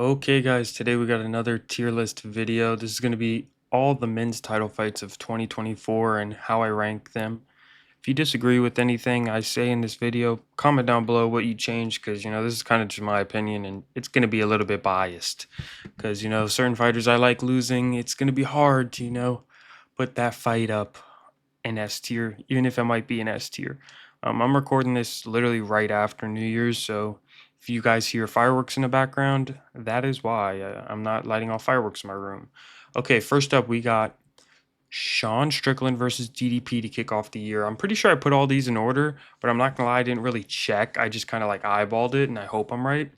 Okay, guys, today we got another tier list video. This is going to be all the men's title fights of 2024 and how I rank them. If you disagree with anything I say in this video, comment down below what you changed because, this is kind of just my opinion and it's going to be a little bit biased because, certain fighters I like losing. It's going to be hard to, put that fight up in S tier, even if it might be an S tier. I'm recording this literally right after New Year's, so if you guys hear fireworks in the background, that is why. I'm not lighting off fireworks in my room. Okay, first up, we got Sean Strickland versus DDP to kick off the year. I'm pretty sure I put all these in order, but I'm not gonna lie, I didn't really check. I just kind of like eyeballed it, and I hope I'm right.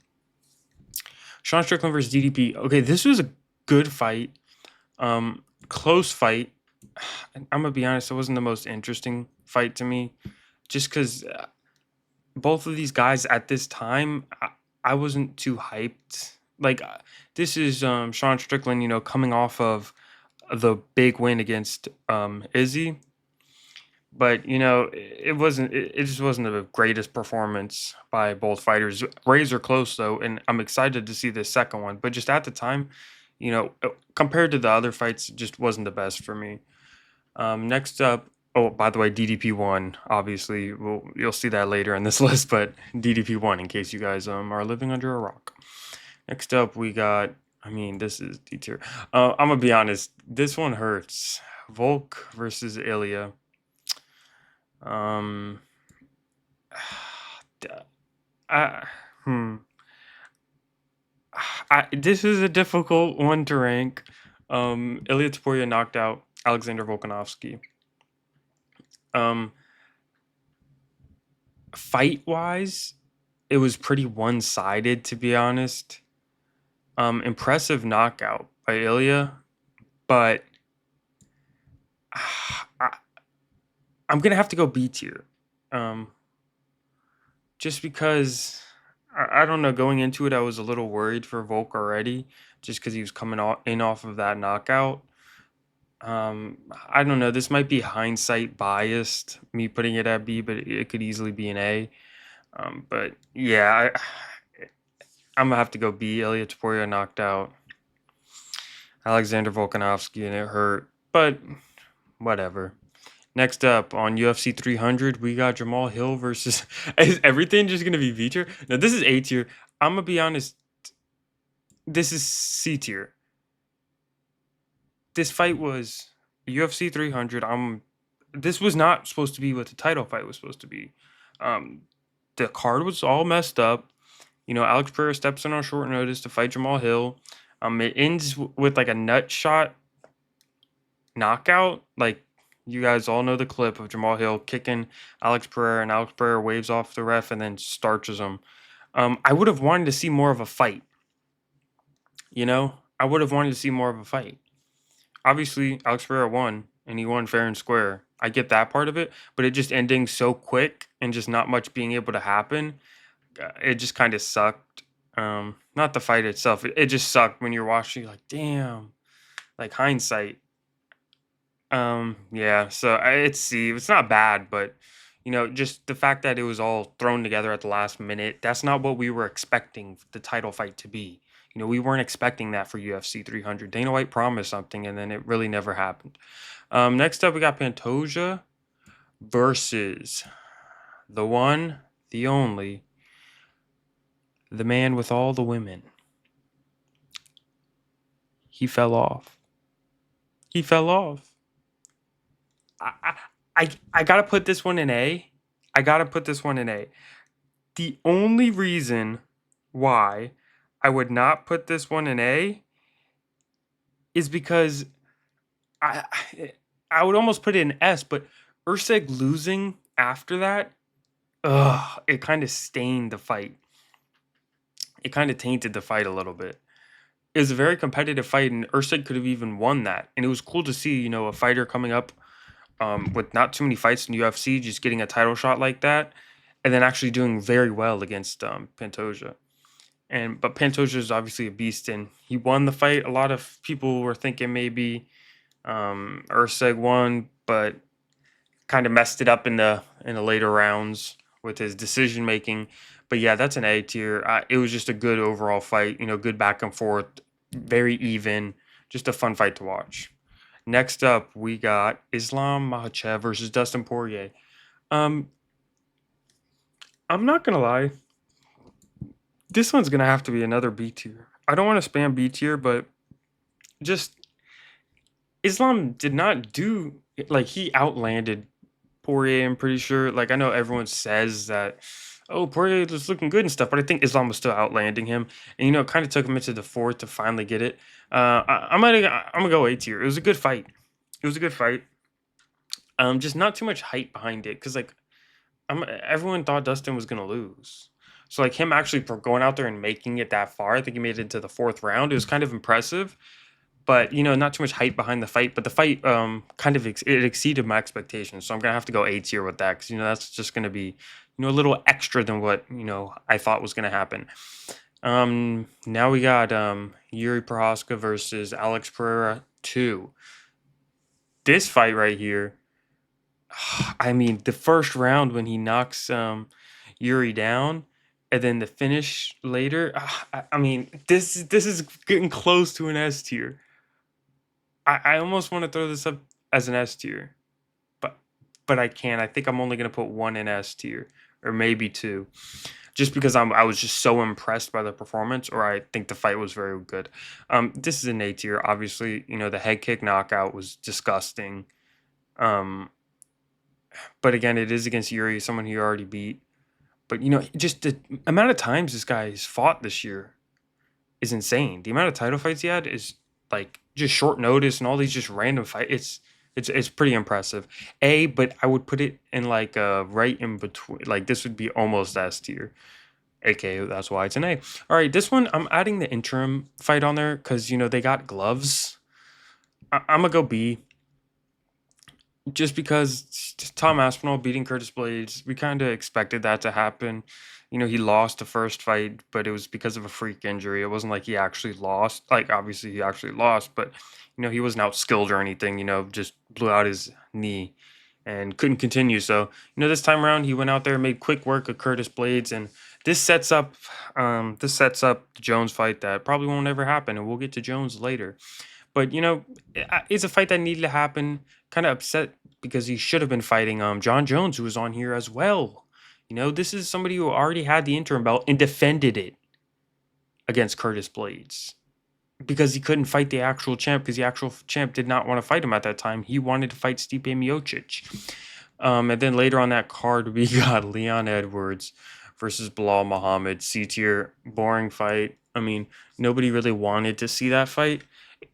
Sean Strickland versus DDP. Okay, this was a good fight. Close fight. I'm gonna be honest, it wasn't the most interesting fight to me, just because both of these guys at this time, I wasn't too hyped. Like, this is Sean Strickland, coming off of the big win against Izzy, but it just wasn't the greatest performance by both fighters. Razor close though, and I'm excited to see this second one. But just at the time, compared to the other fights, it just wasn't the best for me. Next up, oh, by the way, DDP won. Obviously, you'll see that later in this list, but DDP won in case you guys are living under a rock. Next up, we got. I mean, this is D tier. I'm gonna be honest. This one hurts. Volk versus Ilia. Um, I, hmm. This is a difficult one to rank. Ilia Topuria knocked out Alexander Volkanovski. Um, Fight wise, it was pretty one sided to be honest. Impressive knockout by Ilia, but I, I'm gonna have to go B tier. Um, just because I don't know. Going into it, I was a little worried for Volk already, just because he was coming off of that knockout. I don't know. This might be hindsight biased, me putting it at B, but it could easily be an A. But yeah, I'm gonna have to go B. Ilia Topuria knocked out Alexander Volkanovski, and it hurt, but whatever. Next up on UFC 300, we got Jamal Hill versus. Is everything just gonna be B tier? No, this is A tier. I'm gonna be honest. This is C tier. This fight was UFC 300. This was not supposed to be what the title fight was supposed to be. Um, the card was all messed up. Alex Pereira steps in on short notice to fight Jamal Hill. It ends with like a nut shot knockout. Like, you guys all know the clip of Jamal Hill kicking Alex Pereira, and Alex Pereira waves off the ref and then starches him. I would have wanted to see more of a fight. I would have wanted to see more of a fight. Obviously, Alex Pereira won, and he won fair and square. I get that part of it, but it just ending so quick and just not much being able to happen, it just kind of sucked. Not the fight itself. It just sucked when you're watching, like, damn, like hindsight. Yeah, so it's C. It's not bad, but just the fact that it was all thrown together at the last minute, that's not what we were expecting the title fight to be. We weren't expecting that for UFC 300. Dana White promised something, and then it really never happened. Next up, we got Pantoja versus the one, the only, the man with all the women. He fell off. He fell off. I gotta put this one in A. I gotta put this one in A. The only reason why I would not put this one in A is because I I would almost put it in S, but Erceg losing after that, it kind of stained the fight. It kind of tainted the fight a little bit. It was a very competitive fight, and Erceg could have even won that. And it was cool to see, a fighter coming up with not too many fights in UFC, just getting a title shot like that, and then actually doing very well against Pantoja. But Pantoja is obviously a beast, and he won the fight. A lot of people were thinking maybe Erceg won, but kind of messed it up in the later rounds with his decision making. But yeah, that's an A tier. It was just a good overall fight. Good back and forth, very even, just a fun fight to watch. Next up, we got Islam Makhachev versus Dustin Poirier. Um, I'm not gonna lie, this one's gonna have to be another B tier. I don't want to spam B tier, but just Islam did not do like he outlanded Poirier. I'm pretty sure. Like I know everyone says that, oh, Poirier was looking good and stuff, but I think Islam was still outlanding him, and it kind of took him into the fourth to finally get it. I'm gonna go A tier. It was a good fight. It was a good fight. Just not too much hype behind it because like everyone thought Dustin was gonna lose. So like him actually going out there and making it that far, I think he made it into the fourth round. It was kind of impressive, but not too much hype behind the fight. But the fight kind of it exceeded my expectations, so I'm gonna have to go A tier with that because that's just gonna be a little extra than what I thought was gonna happen. Now we got Yuri Prochazka versus Alex Pereira 2. This fight right here, I mean, the first round when he knocks Yuri down, and then the finish later. I mean, this is getting close to an S tier. I almost want to throw this up as an S tier, but I can't. I think I'm only gonna put one in S tier, or maybe two, just because I was just so impressed by the performance, or I think the fight was very good. This is an A tier. Obviously, the head kick knockout was disgusting. But again, it is against Yuri, someone he already beat. But just the amount of times this guy has fought this year is insane. The amount of title fights he had is like just short notice, and all these just random fights. It's pretty impressive. A, but I would put it in like right in between. Like this would be almost S tier. AKA that's why it's an A. All right, this one I'm adding the interim fight on there because they got gloves. I'm gonna go B. Just because Tom Aspinall beating Curtis Blades, we kind of expected that to happen. He lost the first fight, but it was because of a freak injury. It wasn't like he actually lost. Like, obviously, he actually lost, but, he wasn't outskilled or anything, just blew out his knee and couldn't continue. So, this time around, he went out there and made quick work of Curtis Blades. And this sets up the Jones fight that probably won't ever happen. And we'll get to Jones later. But it's a fight that needed to happen. Kind of upset because he should have been fighting Jon Jones, who was on here as well. This is somebody who already had the interim belt and defended it against Curtis Blades because he couldn't fight the actual champ because the actual champ did not want to fight him at that time. He wanted to fight Stipe Miocic. And then later on that card, we got Leon Edwards versus Bilal Muhammad. C tier, boring fight. I mean, nobody really wanted to see that fight.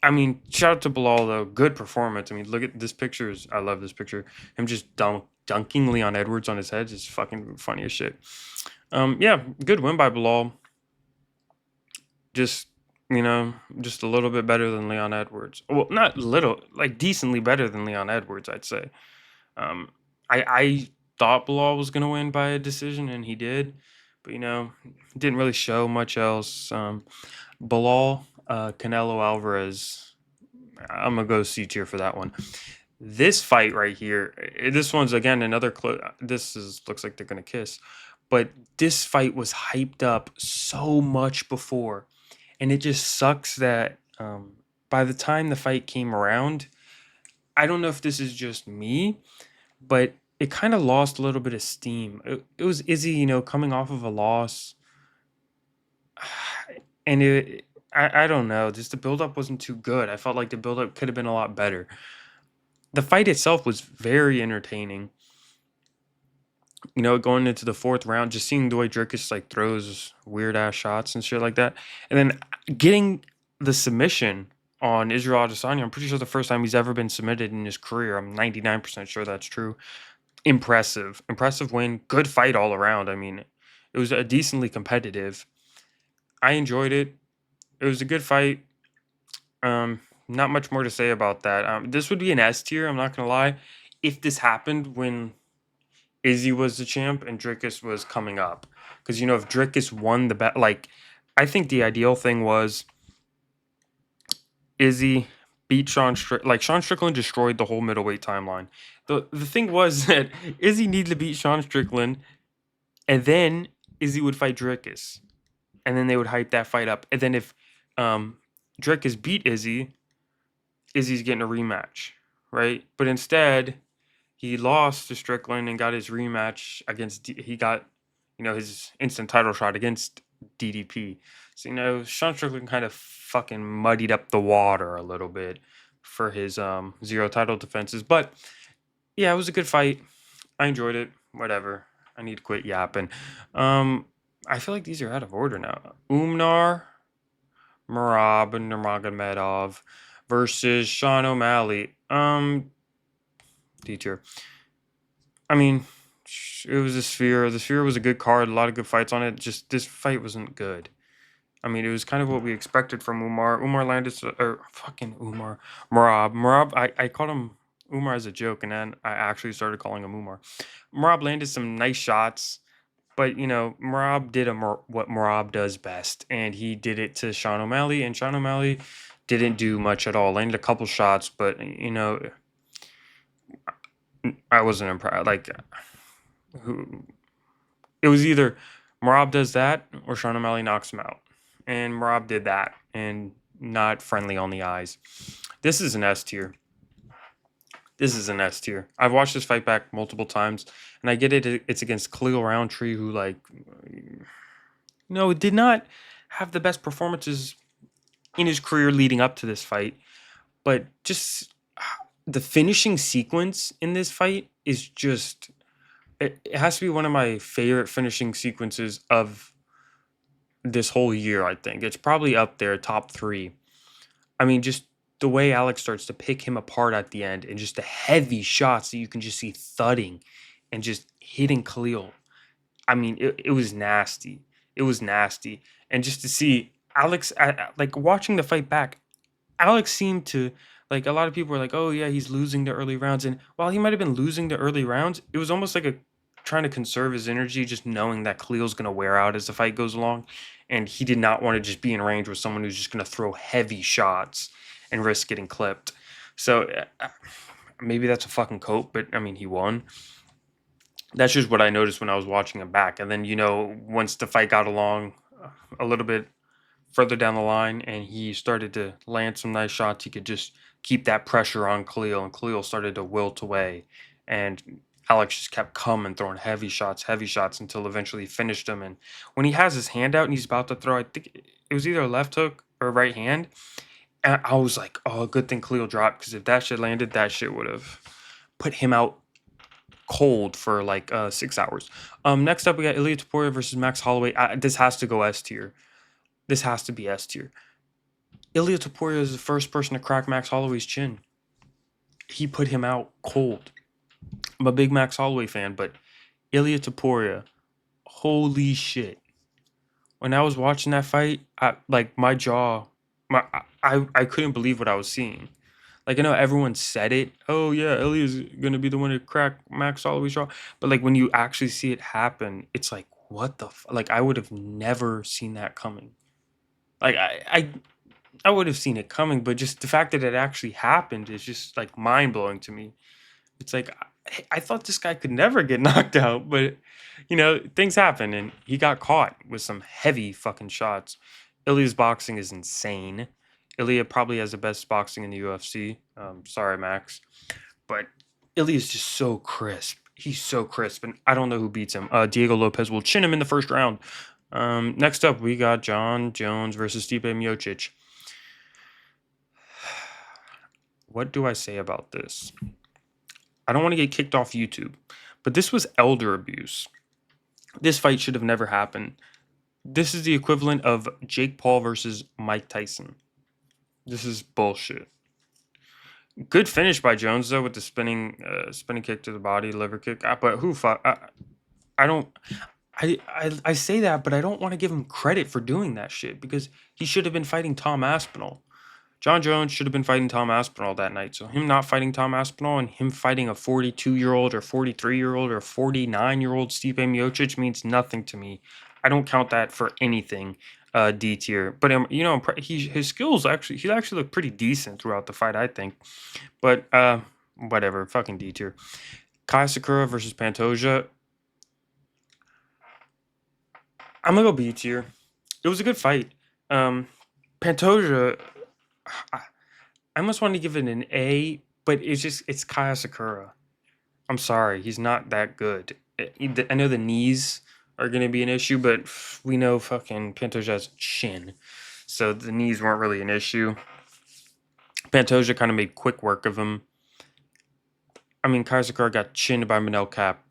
I mean, shout out to Bilal though. Good performance. I mean, look at this picture. I love this picture. Him just dunking Leon Edwards on his head is fucking funny as shit. Yeah, good win by Bilal. Just just a little bit better than Leon Edwards. Well, not little, like decently better than Leon Edwards, I'd say. I thought Bilal was gonna win by a decision, and he did, but didn't really show much else. Bilal. Canelo Alvarez, I'm gonna go C tier for that one. This fight right here, this one's again another looks like they're gonna kiss, but this fight was hyped up so much before, and it just sucks that by the time the fight came around, I don't know if this is just me, but it kind of lost a little bit of steam. It was Izzy, coming off of a loss, and I don't know. Just the buildup wasn't too good. I felt like the buildup could have been a lot better. The fight itself was very entertaining. Going into the fourth round, just seeing the way Dricus like throws weird ass shots and shit like that, and then getting the submission on Israel Adesanya. I'm pretty sure the first time he's ever been submitted in his career. I'm 99% sure that's true. Impressive win. Good fight all around. I mean, it was a decently competitive. I enjoyed it. It was a good fight. Not much more to say about that. This would be an S tier, I'm not gonna lie, if this happened when Izzy was the champ and Dricus was coming up. Because if Dricus won the bet, like I think the ideal thing was Izzy beat Sean Strickland destroyed the whole middleweight timeline. The thing was that Izzy needed to beat Sean Strickland, and then Izzy would fight Dricus, and then they would hype that fight up. And then if Dricus beat Izzy, Izzy's getting a rematch, right? But instead, he lost to Strickland and got his rematch against. He got, his instant title shot against DDP. So Sean Strickland kind of fucking muddied up the water a little bit for his zero title defenses. But yeah, it was a good fight. I enjoyed it. Whatever. I need to quit yapping. I feel like these are out of order now. Umar Merab Nurmagomedov versus Sean O'Malley. D tier. I mean, it was a Sphere. The Sphere was a good card. A lot of good fights on it. Just this fight wasn't good. I mean, it was kind of what we expected from Umar. Umar landed, or fucking Umar. Merab, I called him Umar as a joke, and then I actually started calling him Umar. Merab landed some nice shots, but, Merab did what Merab does best, and he did it to Sean O'Malley, and Sean O'Malley didn't do much at all. Landed a couple shots, but, I wasn't impressed. Like, it was either Merab does that or Sean O'Malley knocks him out. And Merab did that, and not friendly on the eyes. This is an S tier. This is an S tier. I've watched this fight back multiple times, and I get it. It's against Khalil Roundtree, who, did not have the best performances in his career leading up to this fight. But just the finishing sequence in this fight is just... It has to be one of my favorite finishing sequences of this whole year, I think. It's probably up there, top 3. I mean, just the way Alex starts to pick him apart at the end, and just the heavy shots that you can just see thudding and just hitting Khalil. I mean, it was nasty. It was nasty. And just to see Alex, watching the fight back, Alex seemed to, a lot of people were like, oh yeah, he's losing the early rounds. And while he might have been losing the early rounds, it was almost like trying to conserve his energy, just knowing that Khalil's going to wear out as the fight goes along. And he did not want to just be in range with someone who's just going to throw heavy shots and risk getting clipped. So maybe that's a fucking cope, but I mean, he won. That's just what I noticed when I was watching him back. And then, once the fight got along a little bit further down the line and he started to land some nice shots, he could just keep that pressure on Khalil, and Khalil started to wilt away. And Alex just kept coming, throwing heavy shots until eventually he finished him. And when he has his hand out and he's about to throw, I think it was either a left hook or a right hand. And I was like, oh, good thing Khalil dropped, because if that shit landed, that shit would have put him out cold for 6 hours. Next up, we got Ilia Topuria versus Max Holloway. This has to go S tier. This has to be S tier. Ilia Topuria is the first person to crack Max Holloway's chin. He put him out cold. I'm a big Max Holloway fan, but Ilia Topuria, holy shit. When I was watching that fight, my jaw, I couldn't believe what I was seeing. I know everyone said it. Oh yeah, Ilia's gonna be the one to crack Max Holloway's jaw. But when you actually see it happen, it's like, what the I would have never seen that coming. I would have seen it coming, but just the fact that it actually happened is just mind blowing to me. It's I thought this guy could never get knocked out, but things happen, and he got caught with some heavy fucking shots. Ilia's boxing is insane. Ilia probably has the best boxing in the UFC. Sorry, Max, but Ilia's just so crisp. He's so crisp, and I don't know who beats him. Diego Lopez will chin him in the first round. Next up, we got Jon Jones versus Stipe Miocic. What do I say about this? I don't want to get kicked off YouTube, but this was elder abuse. This fight should have never happened. This is the equivalent of Jake Paul versus Mike Tyson. This is bullshit. Good finish by Jones, though, with the spinning kick to the body, liver kick. But who fuck? I don't. I say that, but I don't want to give him credit for doing that shit, because he should have been fighting Tom Aspinall. Jon Jones should have been fighting Tom Aspinall that night. So him not fighting Tom Aspinall and him fighting a 42-year-old or 43-year-old or 49-year-old Stipe Miocic means nothing to me. I don't count that for anything. D tier, but his skills he actually looked pretty decent throughout the fight, I think. But whatever, fucking D tier. Kai Sakura versus Pantoja. I'm gonna go B tier. It was a good fight. Um, Pantoja, I, I almost wanted to give it an A, but it's Kaya Sakura. I'm sorry, he's not that good. I know the knees are gonna be an issue, but we know fucking Pantoja has a chin, so the knees weren't really an issue. Pantoja kind of made quick work of him. I mean, Kaya Sakura got chinned by Manel Cap,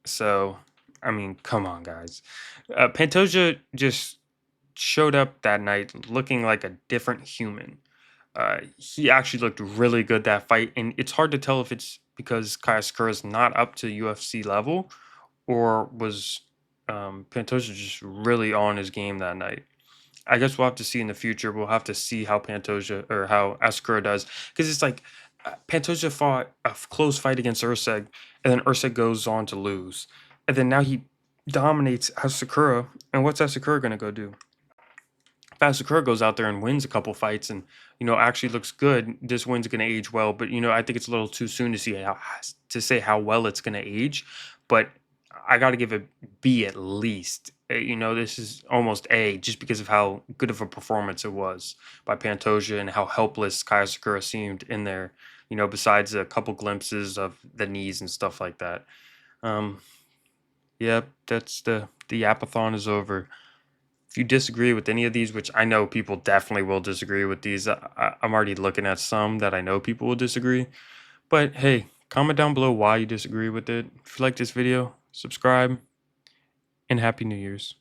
so I mean, come on, guys. Pantoja just showed up that night looking like a different human. He actually looked really good that fight, and it's hard to tell if it's because Kaya Sakura is not up to UFC level, or was Pantoja just really on his game that night. I guess we'll have to see in the future. We'll have to see how Pantoja or how Asakura does, because it's like Pantoja fought a close fight against Erceg, and then Erceg goes on to lose, and then now he dominates Asakura. And what's Asakura gonna go do? If Asakura goes out there and wins a couple fights, and actually looks good, this win's gonna age well. But I think it's a little too soon to say how well it's gonna age. But I got to give it B at least. This is almost A just because of how good of a performance it was by Pantoja and how helpless Kaya Sakura seemed in there. Besides a couple glimpses of the knees and stuff like that. Um, yep, that's the Apathon is over. If you disagree with any of these, which I know people definitely will disagree with these, I'm already looking at some that I know people will disagree. But hey, comment down below why you disagree with it. If you like this video, subscribe, and Happy New Year's.